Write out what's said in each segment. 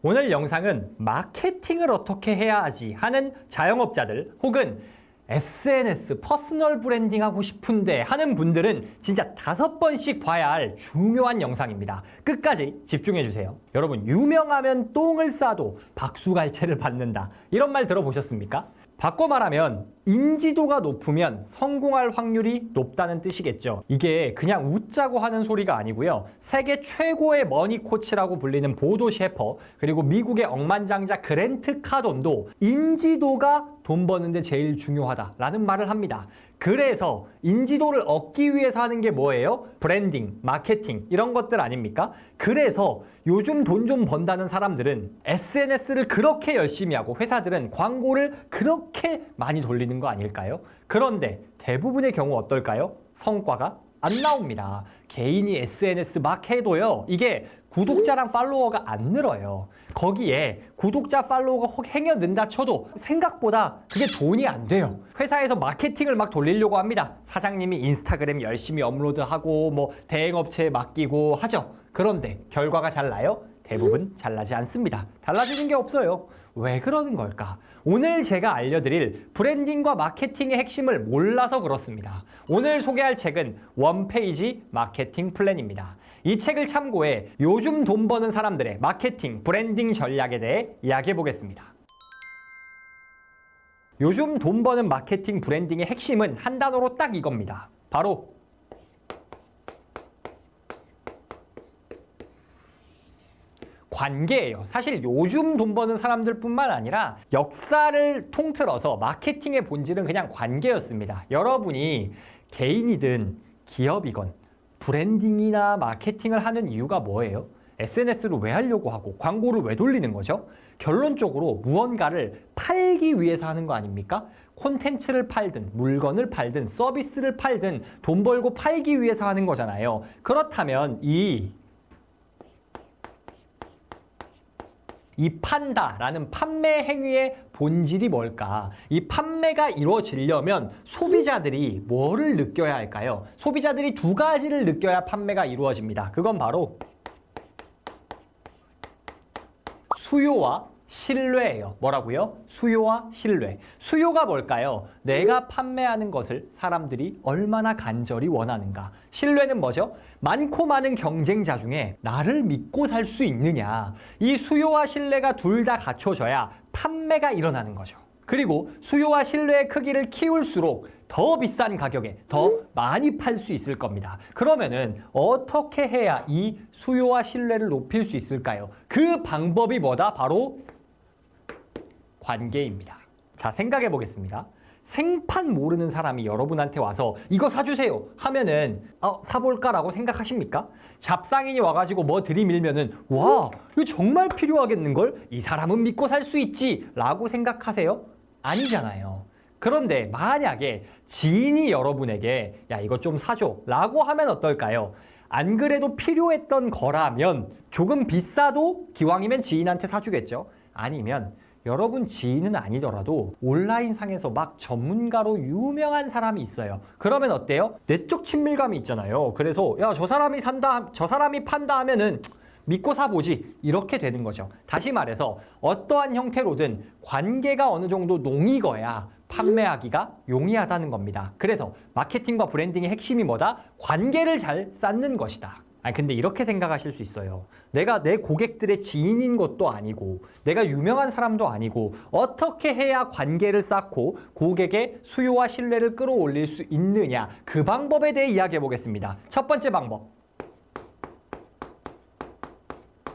오늘 영상은 마케팅을 어떻게 해야 하지 하는 자영업자들 혹은 SNS 퍼스널 브랜딩 하고 싶은데 하는 분들은 진짜 5번씩 봐야 할 중요한 영상입니다. 끝까지 집중해 주세요. 여러분, 유명하면 똥을 싸도 박수갈채를 받는다, 이런 말 들어보셨습니까? 바꿔 말하면 인지도가 높으면 성공할 확률이 높다는 뜻이겠죠. 이게 그냥 웃자고 하는 소리가 아니고요. 세계 최고의 머니 코치라고 불리는 보도 셰퍼, 그리고 미국의 억만장자 그랜트 카돈도 인지도가 돈 버는데 제일 중요하다라는 말을 합니다. 그래서 인지도를 얻기 위해서 하는 게 뭐예요? 브랜딩, 마케팅, 이런 것들 아닙니까? 그래서 요즘 돈 좀 번다는 사람들은 SNS를 그렇게 열심히 하고 회사들은 광고를 그렇게 많이 돌리는 거 아닐까요? 그런데 대부분의 경우 어떨까요? 성과가 안 나옵니다. 개인이 SNS 막 해도요, 이게 구독자랑 팔로워가 안 늘어요. 거기에 구독자 팔로워가 행여 는다 쳐도 생각보다 그게 돈이 안 돼요. 회사에서 마케팅을 막 돌리려고 합니다. 사장님이 인스타그램 열심히 업로드하고 뭐 대행업체에 맡기고 하죠. 그런데 결과가 잘 나요? 대부분 잘 나지 않습니다. 달라지는 게 없어요. 왜 그러는 걸까? 오늘 제가 알려드릴 브랜딩과 마케팅의 핵심을 몰라서 그렇습니다. 오늘 소개할 책은 원페이지 마케팅 플랜입니다. 이 책을 참고해 요즘 돈 버는 사람들의 마케팅, 브랜딩 전략에 대해 이야기해 보겠습니다. 요즘 돈 버는 마케팅, 브랜딩의 핵심은 한 단어로 딱 이겁니다. 바로 관계예요. 사실 요즘 돈 버는 사람들뿐만 아니라 역사를 통틀어서 마케팅의 본질은 그냥 관계였습니다. 여러분이 개인이든 기업이건 브랜딩이나 마케팅을 하는 이유가 뭐예요? SNS를 왜 하려고 하고 광고를 왜 돌리는 거죠? 결론적으로 무언가를 팔기 위해서 하는 거 아닙니까? 콘텐츠를 팔든 물건을 팔든 서비스를 팔든 돈 벌고 팔기 위해서 하는 거잖아요. 그렇다면 이 판다라는 판매 행위의 본질이 뭘까? 이 판매가 이루어지려면 소비자들이 뭐를 느껴야 할까요? 소비자들이 2가지를 느껴야 판매가 이루어집니다. 그건 바로 수요와 신뢰예요. 뭐라고요? 수요와 신뢰. 수요가 뭘까요? 내가 판매하는 것을 사람들이 얼마나 간절히 원하는가. 신뢰는 뭐죠? 많고 많은 경쟁자 중에 나를 믿고 살 수 있느냐. 이 수요와 신뢰가 둘 다 갖춰져야 판매가 일어나는 거죠. 그리고 수요와 신뢰의 크기를 키울수록 더 비싼 가격에 더 많이 팔 수 있을 겁니다. 그러면은 어떻게 해야 이 수요와 신뢰를 높일 수 있을까요? 그 방법이 뭐다? 바로 관계입니다. 자, 생각해 보겠습니다. 생판 모르는 사람이 여러분한테 와서 이거 사주세요 하면은 사볼까라고 생각하십니까? 잡상인이 와가지고 뭐 들이밀면은 와, 이거 정말 필요하겠는걸? 이 사람은 믿고 살 수 있지 라고 생각하세요? 아니잖아요. 그런데 만약에 지인이 여러분에게 야, 이거 좀 사줘 라고 하면 어떨까요? 안 그래도 필요했던 거라면 조금 비싸도 기왕이면 지인한테 사주겠죠. 아니면 여러분 지인은 아니더라도 온라인상에서 막 전문가로 유명한 사람이 있어요. 그러면 어때요? 내적 친밀감이 있잖아요. 그래서 야, 저 사람이 산다, 저 사람이 판다 하면은 믿고 사보지, 이렇게 되는 거죠. 다시 말해서 어떠한 형태로든 관계가 어느 정도 농익어야 판매하기가 용이하다는 겁니다. 그래서 마케팅과 브랜딩의 핵심이 뭐다? 관계를 잘 쌓는 것이다. 근데 이렇게 생각하실 수 있어요. 내가 내 고객들의 지인인 것도 아니고 내가 유명한 사람도 아니고 어떻게 해야 관계를 쌓고 고객의 수요와 신뢰를 끌어올릴 수 있느냐, 그 방법에 대해 이야기해 보겠습니다. 첫 번째 방법,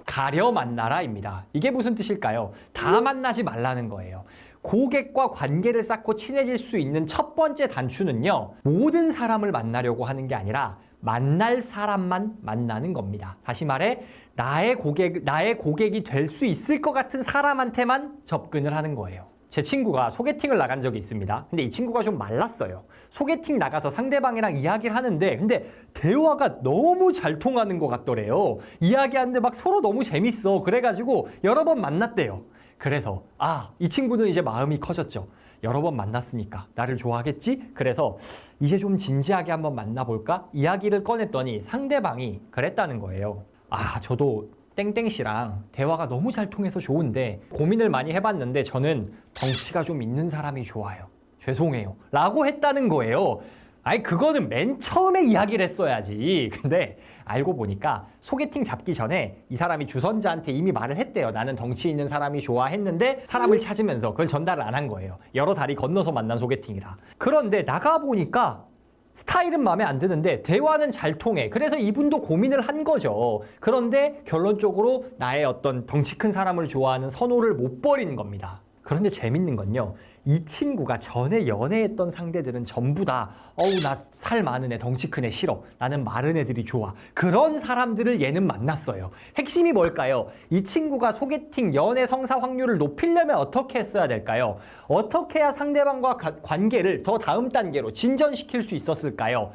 가려 만나라입니다. 이게 무슨 뜻일까요? 다 만나지 말라는 거예요. 고객과 관계를 쌓고 친해질 수 있는 첫 번째 단추는요, 모든 사람을 만나려고 하는 게 아니라 만날 사람만 만나는 겁니다. 다시 말해 나의 고객이 될 수 있을 것 같은 사람한테만 접근을 하는 거예요. 제 친구가 소개팅을 나간 적이 있습니다. 근데 이 친구가 좀 말랐어요. 소개팅 나가서 상대방이랑 이야기를 하는데 근데 대화가 너무 잘 통하는 것 같더래요. 이야기하는데 막 서로 너무 재밌어. 그래가지고 여러 번 만났대요. 그래서 이 친구는 이제 마음이 커졌죠. 여러 번 만났으니까 나를 좋아하겠지? 그래서 이제 좀 진지하게 한번 만나볼까? 이야기를 꺼냈더니 상대방이 그랬다는 거예요. 저도 땡땡씨랑 대화가 너무 잘 통해서 좋은데 고민을 많이 해봤는데 저는 덩치가 좀 있는 사람이 좋아요. 죄송해요. 라고 했다는 거예요. 아니 그거는 맨 처음에 이야기를 했어야지. 근데 알고 보니까 소개팅 잡기 전에 이 사람이 주선자한테 이미 말을 했대요. 나는 덩치 있는 사람이 좋아 했는데 사람을 찾으면서 그걸 전달을 안 한 거예요. 여러 다리 건너서 만난 소개팅이라. 그런데 나가보니까 스타일은 마음에 안 드는데 대화는 잘 통해. 그래서 이분도 고민을 한 거죠. 그런데 결론적으로 나의 어떤 덩치 큰 사람을 좋아하는 선호를 못 버린 겁니다. 그런데 재밌는 건요. 이 친구가 전에 연애했던 상대들은 전부 다 어우 나 살 많은 애 덩치 큰 애 싫어. 나는 마른 애들이 좋아. 그런 사람들을 얘는 만났어요. 핵심이 뭘까요? 이 친구가 소개팅 연애 성사 확률을 높이려면 어떻게 했어야 될까요? 어떻게 해야 상대방과 관계를 더 다음 단계로 진전시킬 수 있었을까요?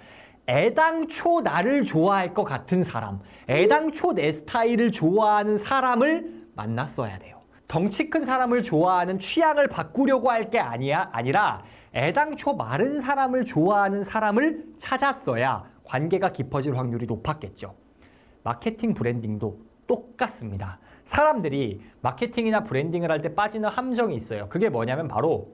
애당초 나를 좋아할 것 같은 사람, 애당초 내 스타일을 좋아하는 사람을 만났어야 돼요. 덩치 큰 사람을 좋아하는 취향을 바꾸려고 할 게 아니라 애당초 마른 사람을 좋아하는 사람을 찾았어야 관계가 깊어질 확률이 높았겠죠. 마케팅 브랜딩도 똑같습니다. 사람들이 마케팅이나 브랜딩을 할 때 빠지는 함정이 있어요. 그게 뭐냐면 바로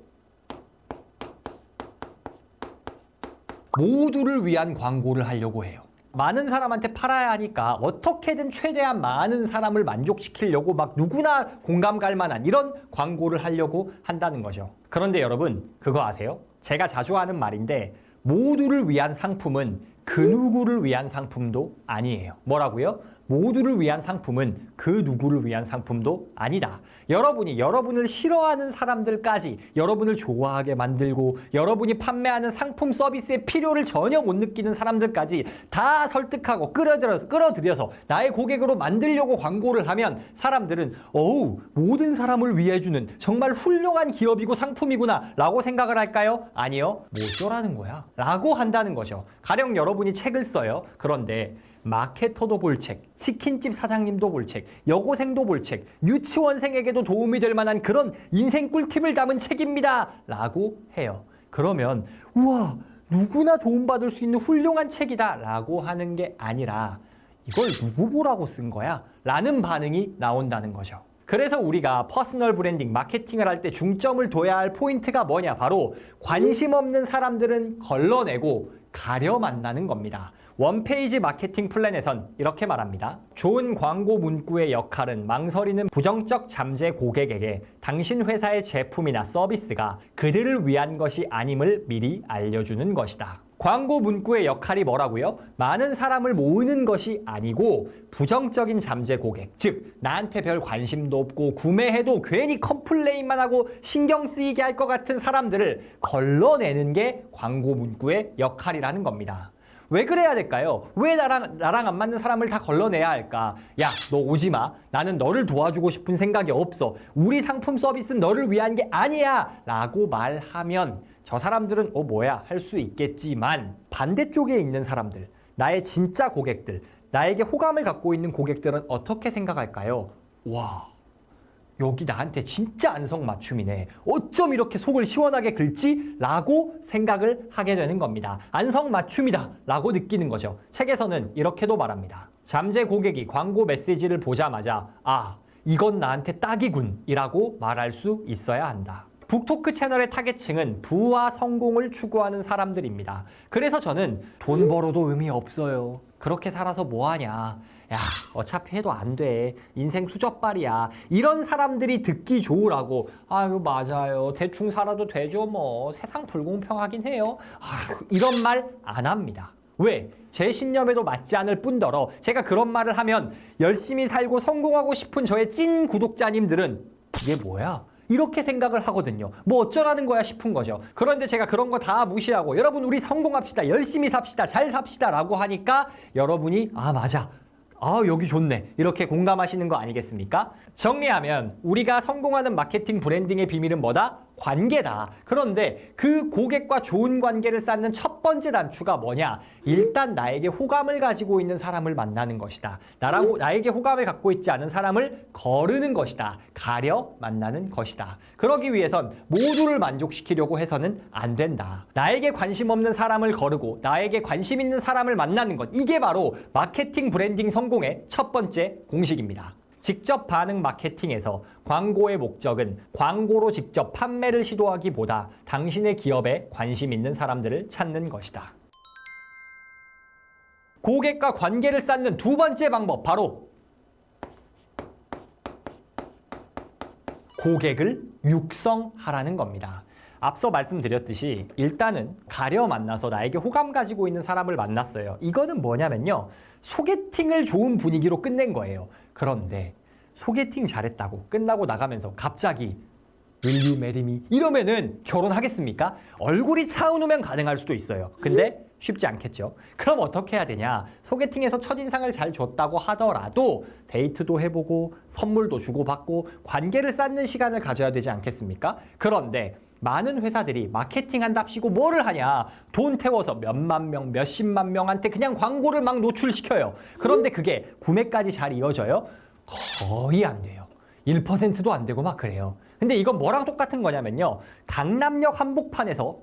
모두를 위한 광고를 하려고 해요. 많은 사람한테 팔아야 하니까 어떻게든 최대한 많은 사람을 만족시키려고 막 누구나 공감 갈 만한 이런 광고를 하려고 한다는 거죠. 그런데 여러분 그거 아세요? 제가 자주 하는 말인데 모두를 위한 상품은 그 누구를 위한 상품도 아니에요. 뭐라고요? 모두를 위한 상품은 그 누구를 위한 상품도 아니다. 여러분이 여러분을 싫어하는 사람들까지 여러분을 좋아하게 만들고 여러분이 판매하는 상품 서비스의 필요를 전혀 못 느끼는 사람들까지 다 설득하고 끌어들여서 나의 고객으로 만들려고 광고를 하면 사람들은 어우 모든 사람을 위해 주는 정말 훌륭한 기업이고 상품이구나 라고 생각을 할까요? 아니요. 뭐 어쩌라는 거야? 라고 한다는 거죠. 가령 여러분이 책을 써요. 그런데 마케터도 볼 책, 치킨집 사장님도 볼 책, 여고생도 볼 책, 유치원생에게도 도움이 될 만한 그런 인생 꿀팁을 담은 책입니다 라고 해요. 그러면 우와 누구나 도움받을 수 있는 훌륭한 책이다 라고 하는 게 아니라 이걸 누구 보라고 쓴 거야? 라는 반응이 나온다는 거죠. 그래서 우리가 퍼스널 브랜딩, 마케팅을 할 때 중점을 둬야 할 포인트가 뭐냐? 바로 관심 없는 사람들은 걸러내고 가려 만나는 겁니다. 원페이지 마케팅 플랜에선 이렇게 말합니다. 좋은 광고 문구의 역할은 망설이는 부정적 잠재 고객에게 당신 회사의 제품이나 서비스가 그들을 위한 것이 아님을 미리 알려주는 것이다. 광고 문구의 역할이 뭐라고요? 많은 사람을 모으는 것이 아니고 부정적인 잠재 고객, 즉 나한테 별 관심도 없고 구매해도 괜히 컴플레인만 하고 신경 쓰이게 할 것 같은 사람들을 걸러내는 게 광고 문구의 역할이라는 겁니다. 왜 그래야 될까요? 왜 나랑 안 맞는 사람을 다 걸러내야 할까? 야, 너 오지 마. 나는 너를 도와주고 싶은 생각이 없어. 우리 상품 서비스는 너를 위한 게 아니야. 라고 말하면 저 사람들은 뭐야 할 수 있겠지만 반대쪽에 있는 사람들, 나의 진짜 고객들, 나에게 호감을 갖고 있는 고객들은 어떻게 생각할까요? 와, 여기 나한테 진짜 안성맞춤이네. 어쩜 이렇게 속을 시원하게 긁지? 라고 생각을 하게 되는 겁니다. 안성맞춤이다 라고 느끼는 거죠. 책에서는 이렇게도 말합니다. 잠재 고객이 광고 메시지를 보자마자 아, 이건 나한테 딱이군 이라고 말할 수 있어야 한다. 북토크 채널의 타겟층은 부와 성공을 추구하는 사람들입니다. 그래서 저는 돈 벌어도 의미 없어요. 그렇게 살아서 뭐하냐. 야, 어차피 해도 안 돼. 인생 수저빨이야. 이런 사람들이 듣기 좋으라고. 아유, 맞아요. 대충 살아도 되죠, 뭐. 세상 불공평하긴 해요. 아유, 이런 말 안 합니다. 왜? 제 신념에도 맞지 않을 뿐더러 제가 그런 말을 하면 열심히 살고 성공하고 싶은 저의 찐 구독자님들은 이게 뭐야? 이렇게 생각을 하거든요. 뭐 어쩌라는 거야 싶은 거죠. 그런데 제가 그런 거 다 무시하고 여러분 우리 성공합시다. 열심히 삽시다. 잘 삽시다. 라고 하니까 여러분이 아 맞아. 아 여기 좋네. 이렇게 공감하시는 거 아니겠습니까? 정리하면 우리가 성공하는 마케팅 브랜딩의 비밀은 뭐다? 관계다. 그런데 그 고객과 좋은 관계를 쌓는 첫 번째 단추가 뭐냐? 일단 나에게 호감을 가지고 있는 사람을 만나는 것이다. 나에게 호감을 갖고 있지 않은 사람을 거르는 것이다. 가려 만나는 것이다. 그러기 위해선 모두를 만족시키려고 해서는 안 된다. 나에게 관심 없는 사람을 거르고 나에게 관심 있는 사람을 만나는 것. 이게 바로 마케팅 브랜딩 성공의 첫 번째 공식입니다. 직접 반응 마케팅에서 광고의 목적은 광고로 직접 판매를 시도하기보다 당신의 기업에 관심 있는 사람들을 찾는 것이다. 고객과 관계를 쌓는 두 번째 방법, 바로 고객을 육성하라는 겁니다. 앞서 말씀드렸듯이 일단은 가려 만나서 나에게 호감 가지고 있는 사람을 만났어요. 이거는 뭐냐면요, 소개팅을 좋은 분위기로 끝낸 거예요. 그런데 소개팅 잘했다고 끝나고 나가면서 갑자기 Will you marry me? 이러면은 결혼하겠습니까? 얼굴이 차은우면 가능할 수도 있어요. 근데 쉽지 않겠죠. 그럼 어떻게 해야 되냐? 소개팅에서 첫인상을 잘 줬다고 하더라도 데이트도 해보고 선물도 주고받고 관계를 쌓는 시간을 가져야 되지 않겠습니까? 그런데 많은 회사들이 마케팅한답시고 뭐를 하냐? 돈 태워서 몇만 명, 몇십만 명한테 그냥 광고를 막 노출시켜요. 그런데 그게 구매까지 잘 이어져요? 거의 안 돼요. 1%도 안 되고 막 그래요. 근데 이건 뭐랑 똑같은 거냐면요, 강남역 한복판에서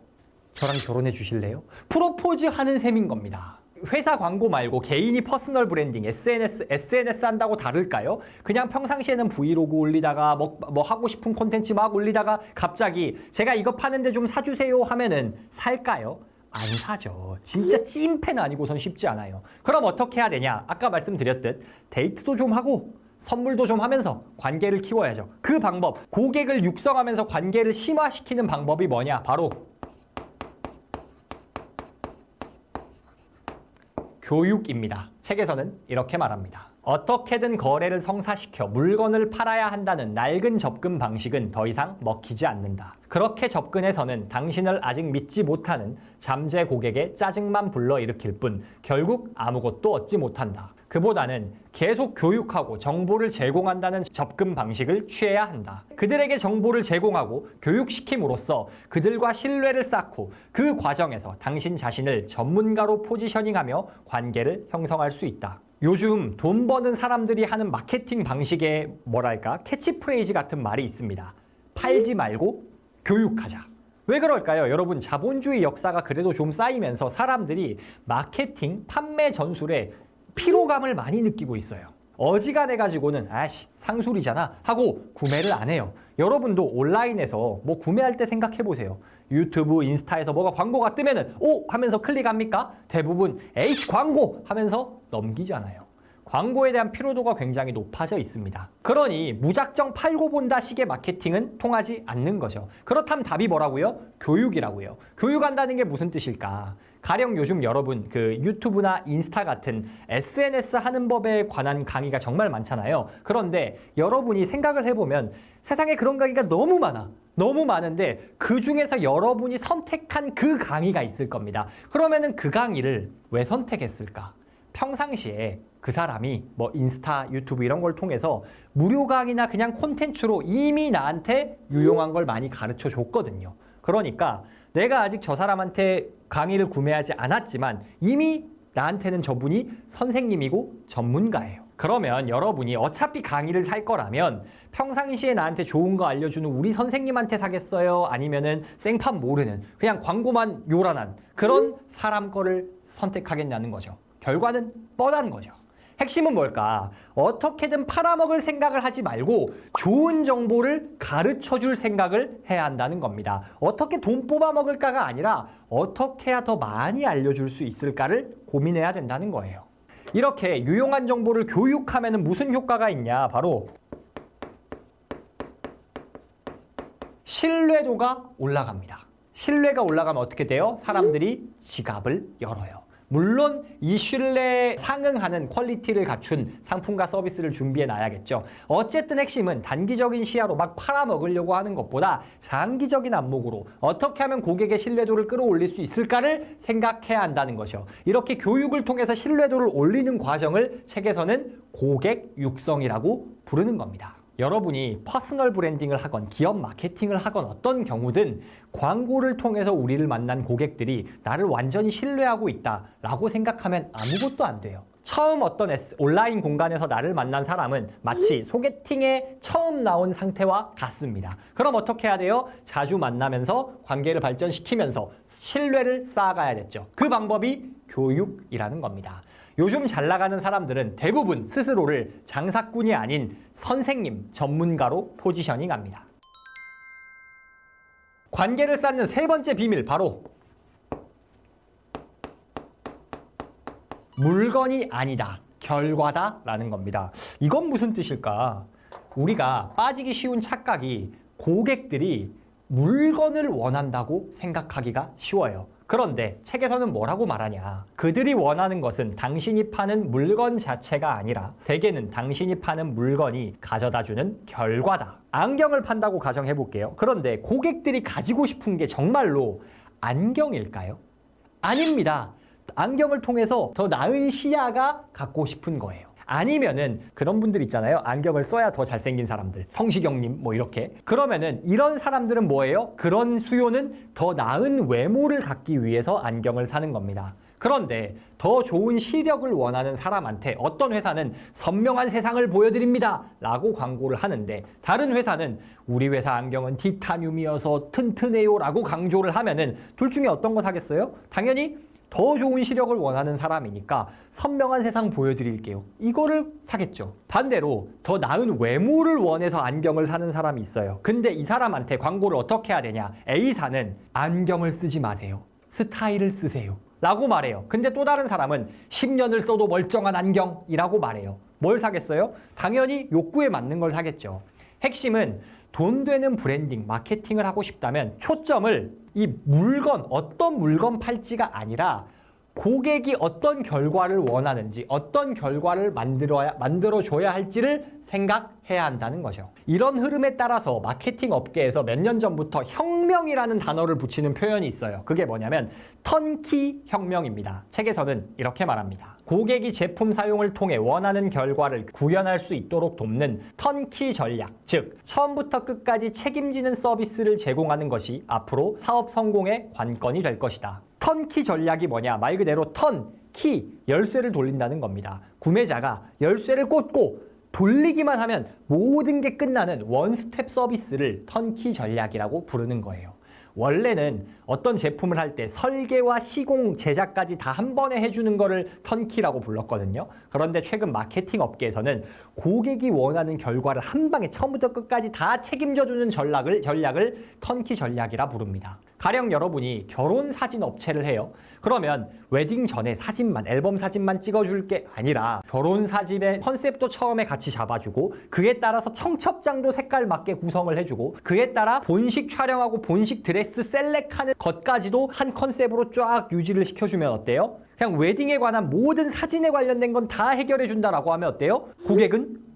저랑 결혼해 주실래요? 프로포즈 하는 셈인 겁니다. 회사 광고 말고 개인이 퍼스널 브랜딩, SNS 한다고 다를까요? 그냥 평상시에는 브이로그 올리다가 뭐 하고 싶은 콘텐츠 막 올리다가 갑자기 제가 이거 파는데 좀 사주세요 하면은 살까요? 안 사죠. 진짜 찐팬 아니고선 쉽지 않아요. 그럼 어떻게 해야 되냐? 아까 말씀드렸듯 데이트도 좀 하고 선물도 좀 하면서 관계를 키워야죠. 그 방법, 고객을 육성하면서 관계를 심화시키는 방법이 뭐냐? 바로 교육입니다. 책에서는 이렇게 말합니다. 어떻게든 거래를 성사시켜 물건을 팔아야 한다는 낡은 접근 방식은 더 이상 먹히지 않는다. 그렇게 접근해서는 당신을 아직 믿지 못하는 잠재 고객의 짜증만 불러일으킬 뿐 결국 아무것도 얻지 못한다. 그보다는 계속 교육하고 정보를 제공한다는 접근 방식을 취해야 한다. 그들에게 정보를 제공하고 교육시킴으로써 그들과 신뢰를 쌓고 그 과정에서 당신 자신을 전문가로 포지셔닝하며 관계를 형성할 수 있다. 요즘 돈 버는 사람들이 하는 마케팅 방식의 뭐랄까 캐치프레이즈 같은 말이 있습니다. 팔지 말고 교육하자. 왜 그럴까요? 여러분, 자본주의 역사가 그래도 좀 쌓이면서 사람들이 마케팅, 판매 전술에 피로감을 많이 느끼고 있어요. 어지간해가지고는 아이씨 상술이잖아 하고 구매를 안 해요. 여러분도 온라인에서 뭐 구매할 때 생각해보세요. 유튜브, 인스타에서 뭐가 광고가 뜨면은 오! 하면서 클릭합니까? 대부분 에이씨 광고! 하면서 넘기잖아요. 광고에 대한 피로도가 굉장히 높아져 있습니다. 그러니 무작정 팔고 본다 식의 마케팅은 통하지 않는 거죠. 그렇다면 답이 뭐라고요? 교육이라고요. 교육한다는 게 무슨 뜻일까? 가령 요즘 여러분 그 유튜브나 인스타 같은 SNS 하는 법에 관한 강의가 정말 많잖아요. 그런데 여러분이 생각을 해보면 세상에 그런 강의가 너무 많아. 너무 많은데 그 중에서 여러분이 선택한 그 강의가 있을 겁니다. 그러면은 그 강의를 왜 선택했을까? 평상시에 그 사람이 뭐 인스타, 유튜브 이런 걸 통해서 무료 강의나 그냥 콘텐츠로 이미 나한테 유용한 걸 많이 가르쳐 줬거든요. 그러니까 내가 아직 저 사람한테 강의를 구매하지 않았지만 이미 나한테는 저분이 선생님이고 전문가예요. 그러면 여러분이 어차피 강의를 살 거라면 평상시에 나한테 좋은 거 알려주는 우리 선생님한테 사겠어요? 아니면은 생판 모르는 그냥 광고만 요란한 그런 사람 거를 선택하겠냐는 거죠. 결과는 뻔한 거죠. 핵심은 뭘까? 어떻게든 팔아먹을 생각을 하지 말고 좋은 정보를 가르쳐줄 생각을 해야 한다는 겁니다. 어떻게 돈 뽑아먹을까가 아니라 어떻게 해야 더 많이 알려줄 수 있을까를 고민해야 된다는 거예요. 이렇게 유용한 정보를 교육하면 무슨 효과가 있냐? 바로 신뢰도가 올라갑니다. 신뢰가 올라가면 어떻게 돼요? 사람들이 지갑을 열어요. 물론 이 신뢰에 상응하는 퀄리티를 갖춘 상품과 서비스를 준비해 놔야겠죠. 어쨌든 핵심은 단기적인 시야로 막 팔아먹으려고 하는 것보다 장기적인 안목으로 어떻게 하면 고객의 신뢰도를 끌어올릴 수 있을까를 생각해야 한다는 것이요. 이렇게 교육을 통해서 신뢰도를 올리는 과정을 책에서는 고객 육성이라고 부르는 겁니다. 여러분이 퍼스널 브랜딩을 하건 기업 마케팅을 하건 어떤 경우든 광고를 통해서 우리를 만난 고객들이 나를 완전히 신뢰하고 있다라고 생각하면 아무것도 안 돼요. 처음 어떤 온라인 공간에서 나를 만난 사람은 마치 소개팅에 처음 나온 상태와 같습니다. 그럼 어떻게 해야 돼요? 자주 만나면서 관계를 발전시키면서 신뢰를 쌓아가야겠죠. 그 방법이 교육이라는 겁니다. 요즘 잘 나가는 사람들은 대부분 스스로를 장사꾼이 아닌 선생님, 전문가로 포지셔닝합니다. 관계를 쌓는 세 번째 비밀, 바로 물건이 아니다, 결과다 라는 겁니다. 이건 무슨 뜻일까? 우리가 빠지기 쉬운 착각이 고객들이 물건을 원한다고 생각하기가 쉬워요. 그런데 책에서는 뭐라고 말하냐? 그들이 원하는 것은 당신이 파는 물건 자체가 아니라 대개는 당신이 파는 물건이 가져다주는 결과다. 안경을 판다고 가정해 볼게요. 그런데 고객들이 가지고 싶은 게 정말로 안경일까요? 아닙니다. 안경을 통해서 더 나은 시야가 갖고 싶은 거예요. 아니면은 그런 분들 있잖아요. 안경을 써야 더 잘생긴 사람들. 성시경님 뭐 이렇게. 그러면은 이런 사람들은 뭐예요? 그런 수요는 더 나은 외모를 갖기 위해서 안경을 사는 겁니다. 그런데 더 좋은 시력을 원하는 사람한테 어떤 회사는 선명한 세상을 보여드립니다 라고 광고를 하는데, 다른 회사는 우리 회사 안경은 티타늄이어서 튼튼해요 라고 강조를 하면은 둘 중에 어떤 거 사겠어요? 당연히 더 좋은 시력을 원하는 사람이니까 선명한 세상 보여드릴게요, 이거를 사겠죠. 반대로 더 나은 외모를 원해서 안경을 사는 사람이 있어요. 근데 이 사람한테 광고를 어떻게 해야 되냐? A사는 안경을 쓰지 마세요, 스타일을 쓰세요 라고 말해요. 근데 또 다른 사람은 10년을 써도 멀쩡한 안경이라고 말해요. 뭘 사겠어요? 당연히 욕구에 맞는 걸 사겠죠. 핵심은 돈 되는 브랜딩, 마케팅을 하고 싶다면 초점을 이 물건, 어떤 물건 팔지가 아니라 고객이 어떤 결과를 원하는지, 어떤 결과를 만들어줘야 할지를 생각해야 한다는 거죠. 이런 흐름에 따라서 마케팅 업계에서 몇 년 전부터 혁명이라는 단어를 붙이는 표현이 있어요. 그게 뭐냐면 턴키 혁명입니다. 책에서는 이렇게 말합니다. 고객이 제품 사용을 통해 원하는 결과를 구현할 수 있도록 돕는 턴키 전략, 즉 처음부터 끝까지 책임지는 서비스를 제공하는 것이 앞으로 사업 성공의 관건이 될 것이다. 턴키 전략이 뭐냐? 말 그대로 턴, 키, 열쇠를 돌린다는 겁니다. 구매자가 열쇠를 꽂고 돌리기만 하면 모든 게 끝나는 원스텝 서비스를 턴키 전략이라고 부르는 거예요. 원래는 어떤 제품을 할 때 설계와 시공, 제작까지 다 한 번에 해주는 거를 턴키라고 불렀거든요. 그런데 최근 마케팅 업계에서는 고객이 원하는 결과를 한 방에 처음부터 끝까지 다 책임져주는 전략을 턴키 전략이라 부릅니다. 가령 여러분이 결혼 사진 업체를 해요. 그러면 웨딩 전에 사진만, 앨범 사진만 찍어줄 게 아니라 결혼 사진의 컨셉도 처음에 같이 잡아주고, 그에 따라서 청첩장도 색깔 맞게 구성을 해주고, 그에 따라 본식 촬영하고 본식 드레스 셀렉하는 것까지도 한 컨셉으로 쫙 유지를 시켜주면 어때요? 그냥 웨딩에 관한 모든 사진에 관련된 건 다 해결해준다라고 하면 어때요? 고객은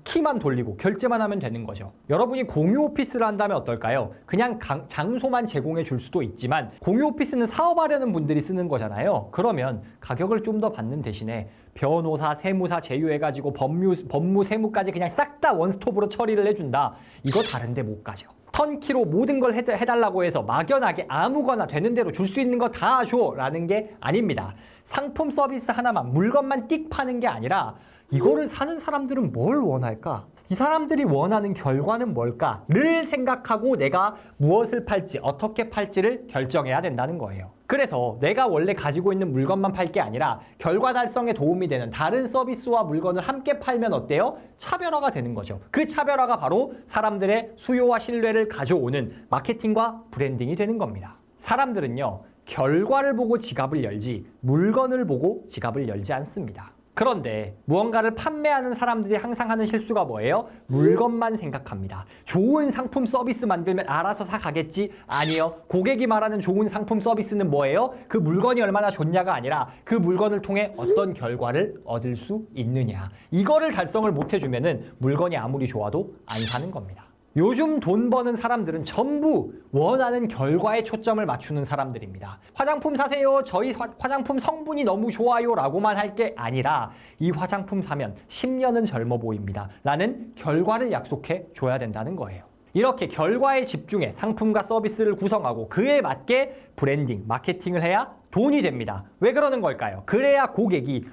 키만 돌리고 결제만 하면 되는 거죠. 여러분이 공유 오피스를 한다면 어떨까요? 그냥 장소만 제공해 줄 수도 있지만 공유 오피스는 사업하려는 분들이 쓰는 거잖아요. 그러면 가격을 좀 더 받는 대신에 변호사, 세무사 제휴해가지고 법무, 세무까지 그냥 싹 다 원스톱으로 처리를 해준다. 이거 다른데 못 가죠. 턴키로 모든 걸 해달라고 해서 막연하게 아무거나 되는 대로 줄 수 있는 거 다 줘 라는 게 아닙니다. 상품 서비스 하나만, 물건만 띡 파는 게 아니라 이거를 사는 사람들은 뭘 원할까? 이 사람들이 원하는 결과는 뭘까?를 생각하고 내가 무엇을 팔지, 어떻게 팔지를 결정해야 된다는 거예요. 그래서 내가 원래 가지고 있는 물건만 팔 게 아니라 결과 달성에 도움이 되는 다른 서비스와 물건을 함께 팔면 어때요? 차별화가 되는 거죠. 그 차별화가 바로 사람들의 수요와 신뢰를 가져오는 마케팅과 브랜딩이 되는 겁니다. 사람들은요, 결과를 보고 지갑을 열지 물건을 보고 지갑을 열지 않습니다. 그런데 무언가를 판매하는 사람들이 항상 하는 실수가 뭐예요? 물건만 생각합니다. 좋은 상품 서비스 만들면 알아서 사가겠지? 아니요. 고객이 말하는 좋은 상품 서비스는 뭐예요? 그 물건이 얼마나 좋냐가 아니라 그 물건을 통해 어떤 결과를 얻을 수 있느냐. 이거를 달성을 못 해주면은 물건이 아무리 좋아도 안 사는 겁니다. 요즘 돈 버는 사람들은 전부 원하는 결과에 초점을 맞추는 사람들입니다. 화장품 사세요. 저희 화장품 성분이 너무 좋아요 라고만 할 게 아니라 이 화장품 사면 10년은 젊어 보입니다 라는 결과를 약속해 줘야 된다는 거예요. 이렇게 결과에 집중해 상품과 서비스를 구성하고 그에 맞게 브랜딩, 마케팅을 해야 돈이 됩니다. 왜 그러는 걸까요? 그래야 고객이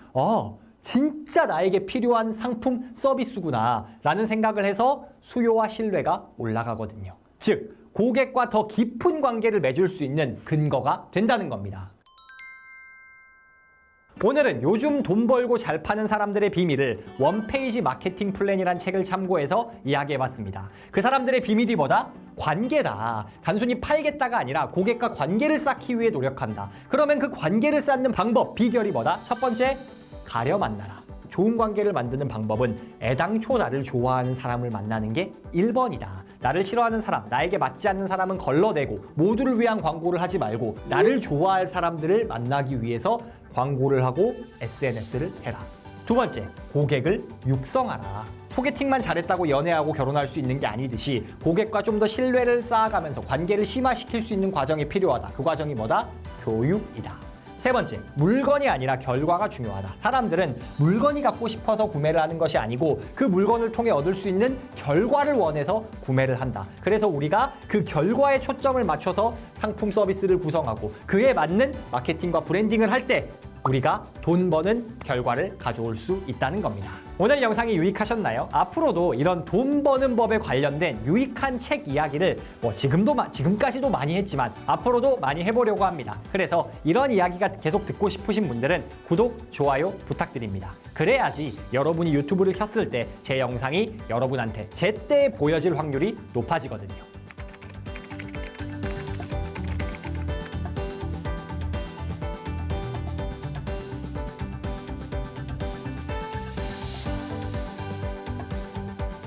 진짜 나에게 필요한 상품 서비스구나 라는 생각을 해서 수요와 신뢰가 올라가거든요. 즉 고객과 더 깊은 관계를 맺을 수 있는 근거가 된다는 겁니다. 오늘은 요즘 돈 벌고 잘 파는 사람들의 비밀을 원페이지 마케팅 플랜이란 책을 참고해서 이야기해봤습니다. 그 사람들의 비밀이 뭐다? 관계다. 단순히 팔겠다가 아니라 고객과 관계를 쌓기 위해 노력한다. 그러면 그 관계를 쌓는 방법, 비결이 뭐다? 첫 번째, 가려 만나라. 좋은 관계를 만드는 방법은 애당초 나를 좋아하는 사람을 만나는 게 1번이다. 나를 싫어하는 사람, 나에게 맞지 않는 사람은 걸러내고 모두를 위한 광고를 하지 말고 나를 좋아할 사람들을 만나기 위해서 광고를 하고 SNS를 해라. 두 번째, 고객을 육성하라. 소개팅만 잘했다고 연애하고 결혼할 수 있는 게 아니듯이 고객과 좀 더 신뢰를 쌓아가면서 관계를 심화시킬 수 있는 과정이 필요하다. 그 과정이 뭐다? 교육이다. 세 번째, 물건이 아니라 결과가 중요하다. 사람들은 물건이 갖고 싶어서 구매를 하는 것이 아니고 그 물건을 통해 얻을 수 있는 결과를 원해서 구매를 한다. 그래서 우리가 그 결과에 초점을 맞춰서 상품 서비스를 구성하고 그에 맞는 마케팅과 브랜딩을 할 때 우리가 돈 버는 결과를 가져올 수 있다는 겁니다. 오늘 영상이 유익하셨나요? 앞으로도 이런 돈 버는 법에 관련된 유익한 책 이야기를 지금까지도 많이 했지만 앞으로도 많이 해보려고 합니다. 그래서 이런 이야기가 계속 듣고 싶으신 분들은 구독, 좋아요 부탁드립니다. 그래야지 여러분이 유튜브를 켰을 때 제 영상이 여러분한테 제때 보여질 확률이 높아지거든요.